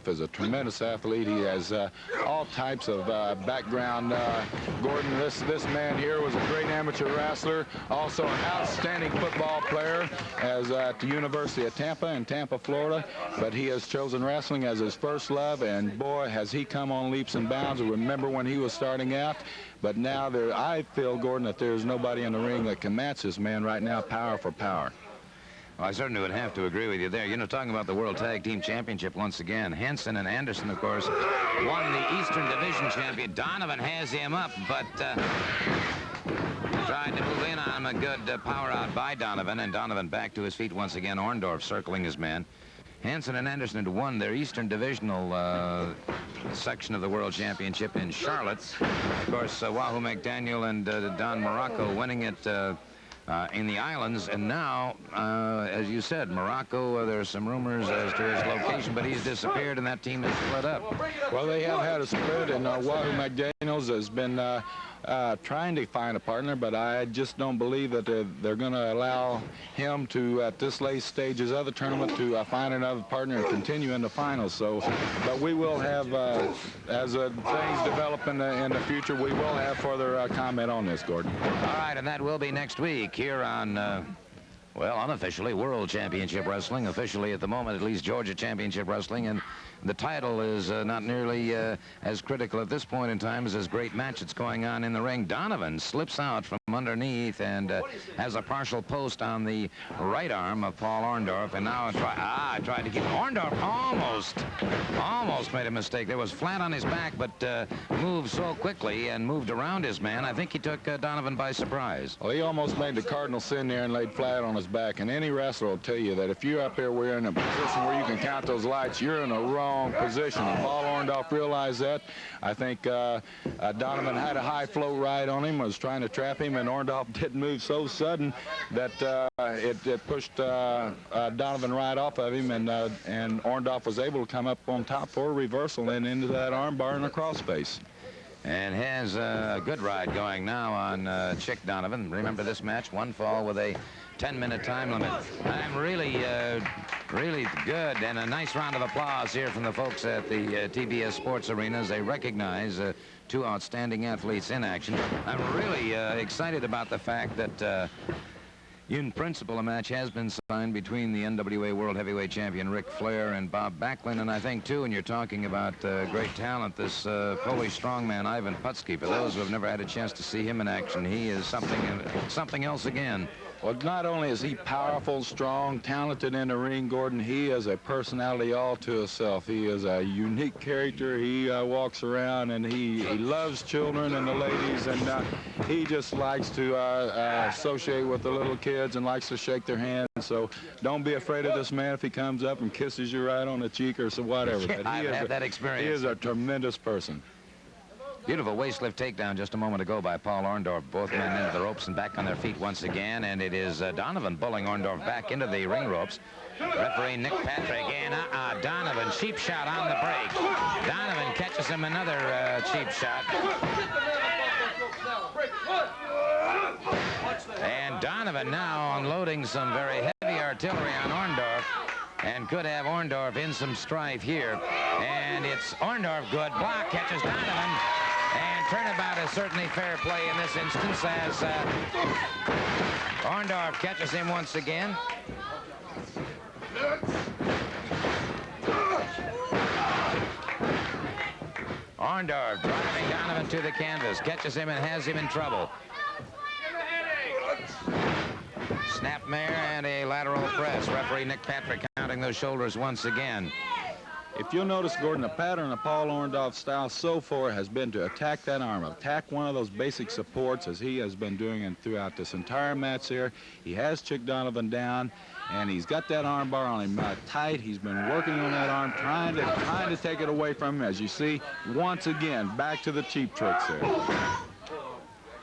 is a tremendous athlete. He has all types of background. Gordon, this man here was a great amateur wrestler, also an outstanding football player at the University of Tampa in Tampa, Florida. But he has chosen wrestling as his first love, and boy, has he come on leaps and bounds. I remember when he was starting out, but now I feel, Gordon, that there's nobody in the ring that can match this man right now, power for power. Well, I certainly would have to agree with you there. You know, talking about the World Tag Team Championship once again, Henson and Anderson, of course, won the Eastern Division champion. Donovan has him up, but tried to move in on him. A good power out by Donovan, and Donovan back to his feet once again. Orndorff circling his man. Hanson and Anderson had won their Eastern Divisional section of the World Championship in Charlotte. Of course, Wahoo McDaniel and Don Morocco winning it in the islands, and now, as you said, Morocco, there's some rumors as to his location, but he's disappeared, and that team is split up. Well, they have had a split, and Wahoo McDaniels has been trying to find a partner, but I just don't believe that they're going to allow him to, at this late stages of the tournament, to find another partner and continue in the finals. So, but we will have, as things develop in the future, we will have further comment on this, Gordon. All right, and that will be next week here on, well, unofficially, World Championship Wrestling. Officially, at the moment, at least, Georgia Championship Wrestling. And the title is not nearly as critical at this point in time as this great match that's going on in the ring. Donovan slips out from underneath and has a partial post on the right arm of Paul Orndorff. And now tried to keep Orndorff almost made a mistake. There was flat on his back, but moved so quickly and moved around his man. I think he took Donovan by surprise. Well, he almost made the cardinal sin there and laid flat on his back. And any wrestler will tell you that if you're up here, we're in a position where you can count those lights, you're in a wrong position. And Paul Orndorff realized that. I think Donovan had a high float ride on him, was trying to trap him, and Orndorff didn't move so sudden that it pushed Donovan right off of him, and Orndorff was able to come up on top for a reversal and into that arm bar in the crossface. And has a good ride going now on Chick Donovan. Remember this match, one fall with a 10-minute time limit. I'm really good, and a nice round of applause here from the folks at the TBS Sports Arena as they recognize two outstanding athletes in action. I'm really excited about the fact that in principle, a match has been signed between the NWA World Heavyweight Champion Ric Flair and Bob Backlund, and I think, too, when you're talking about great talent, this Polish strongman Ivan Putski. For those who have never had a chance to see him in action, he is something else again. Well, not only is he powerful, strong, talented in the ring, Gordon, he is a personality all to himself. He is a unique character. He walks around and he loves children and the ladies, and he just likes to associate with the little kids and likes to shake their hands. So don't be afraid of this man if he comes up and kisses you right on the cheek or so whatever. Yeah, I've had that experience. He is a tremendous person. Beautiful waist lift takedown just a moment ago by Paul Orndorff. Both men into the ropes and back on their feet once again. And it is Donovan bullying Orndorff back into the ring ropes. Referee Nick Patrick and Donovan, cheap shot on the break. Donovan catches him another cheap shot. And Donovan now unloading some very heavy artillery on Orndorff, and could have Orndorff in some strife here. And it's Orndorff, good block, catches Donovan. And turnabout is certainly fair play in this instance as Orndorff catches him once again. Orndorff driving Donovan to the canvas, catches him and has him in trouble. Snapmare and a lateral press. Referee Nick Patrick counting those shoulders once again. If you'll notice, Gordon, the pattern of Paul Orndorff's style so far has been to attack that arm, attack one of those basic supports as he has been doing and throughout this entire match here. He has Chick Donovan down, and he's got that arm bar on him tight. He's been working on that arm, trying to take it away from him. As you see, once again, back to the cheap tricks there.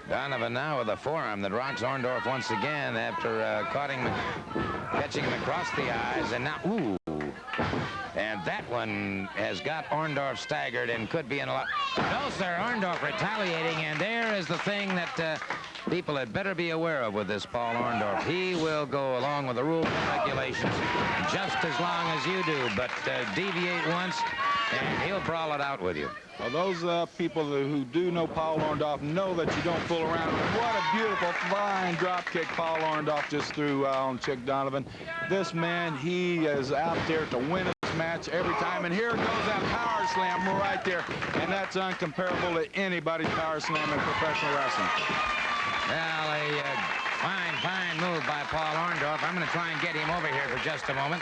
Donovan now with a forearm that rocks Orndorff once again after catching him across the eyes, and now, ooh. And that one has got Orndorff staggered and could be in a lot. No, sir, Orndorff retaliating, and there is the thing that people had better be aware of with this Paul Orndorff. He will go along with the rules and regulations just as long as you do, but deviate once, and he'll brawl it out with you. Well, those people who do know Paul Orndorff know that you don't fool around. What a beautiful, fine drop kick Paul Orndorff just threw on Chick Donovan. This man, he is out there to win this match every time. And here goes that power slam right there. And that's uncomparable to anybody's power slam in professional wrestling. Well, a fine move by Paul Orndorff. I'm going to try and get him over here for just a moment.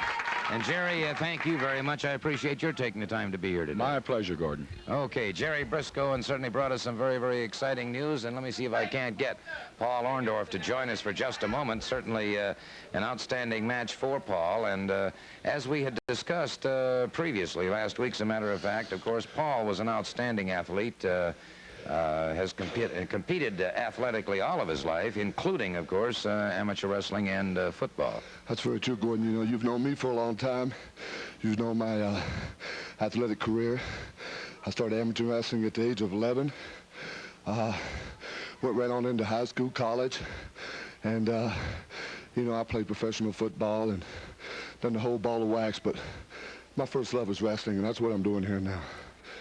And, Jerry, thank you very much. I appreciate your taking the time to be here today. My pleasure, Gordon. Okay, Jerry Brisco, and certainly brought us some very, very exciting news. And let me see if I can't get Paul Orndorff to join us for just a moment. Certainly an outstanding match for Paul. And as we had discussed previously, last week, as a matter of fact, of course, Paul was an outstanding athlete. Has competed athletically all of his life, including, of course, amateur wrestling and football. That's very true, Gordon. You know, you've known me for a long time. You've known my athletic career. I started amateur wrestling at the age of 11. Went right on into high school, college, and, you know, I played professional football and done the whole ball of wax, but my first love was wrestling, and that's what I'm doing here now.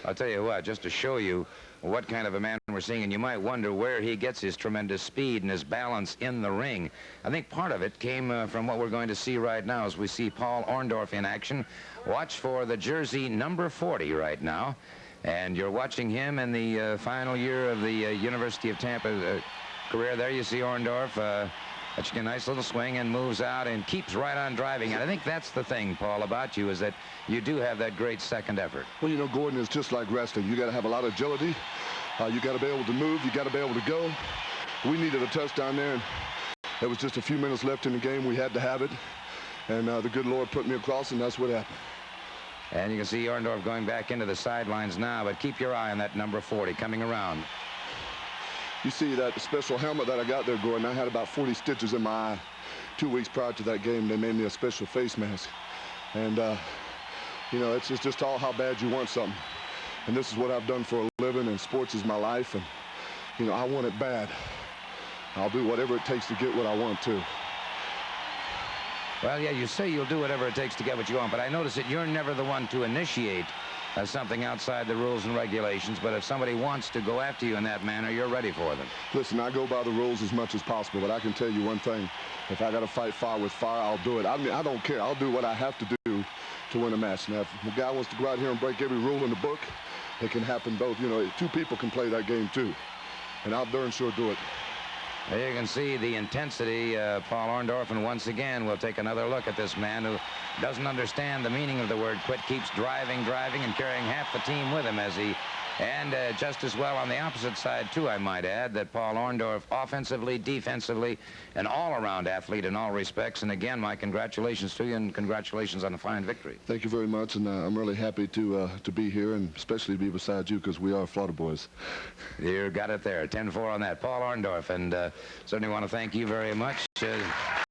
I'll tell you what, just to show you what kind of a man we're seeing, and you might wonder where he gets his tremendous speed and his balance in the ring. I think part of it came from what we're going to see right now as we see Paul Orndorff in action. Watch for the jersey number 40 right now, and you're watching him in the final year of the University of Tampa career. There you see Orndorff. That's a nice little swing and moves out and keeps right on driving. And I think that's the thing, Paul, about you, is that you do have that great second effort. Well, you know, Gordon, it's just like wrestling. You got to have a lot of agility. You got to be able to move. You got to be able to go. We needed a touchdown there, and there was just a few minutes left in the game. We had to have it, and the good Lord put me across, and that's what happened. And you can see Orndorff going back into the sidelines now, but keep your eye on that number 40 coming around. You see that special helmet that I got there, Gordon? I had about 40 stitches in my eye. 2 weeks prior to that game, they made me a special face mask. And, you know, it's just all how bad you want something. And this is what I've done for a living, and sports is my life. And, you know, I want it bad. I'll do whatever it takes to get what I want to. Well, yeah, you say you'll do whatever it takes to get what you want, but I notice that you're never the one to initiate something outside the rules and regulations, but if somebody wants to go after you in that manner, you're ready for them. Listen, I go by the rules as much as possible, but I can tell you one thing. If I got to fight fire with fire, I'll do it. I mean, I don't care. I'll do what I have to do to win a match. Now, if a guy wants to go out here and break every rule in the book, it can happen both. You know, two people can play that game, too. And I'll darn sure do it. There you can see the intensity, Paul Orndorff, and once again, we'll take another look at this man who doesn't understand the meaning of the word quit, keeps driving, and carrying half the team with him as he, and just as well on the opposite side, too, I might add, that Paul Orndorff, offensively, defensively, an all-around athlete in all respects. And again, my congratulations to you, and congratulations on a fine victory. Thank you very much, and I'm really happy to be here, and especially to be beside you, because we are Florida boys. You got it there, 10-4 on that. Paul Orndorff, and certainly want to thank you very much.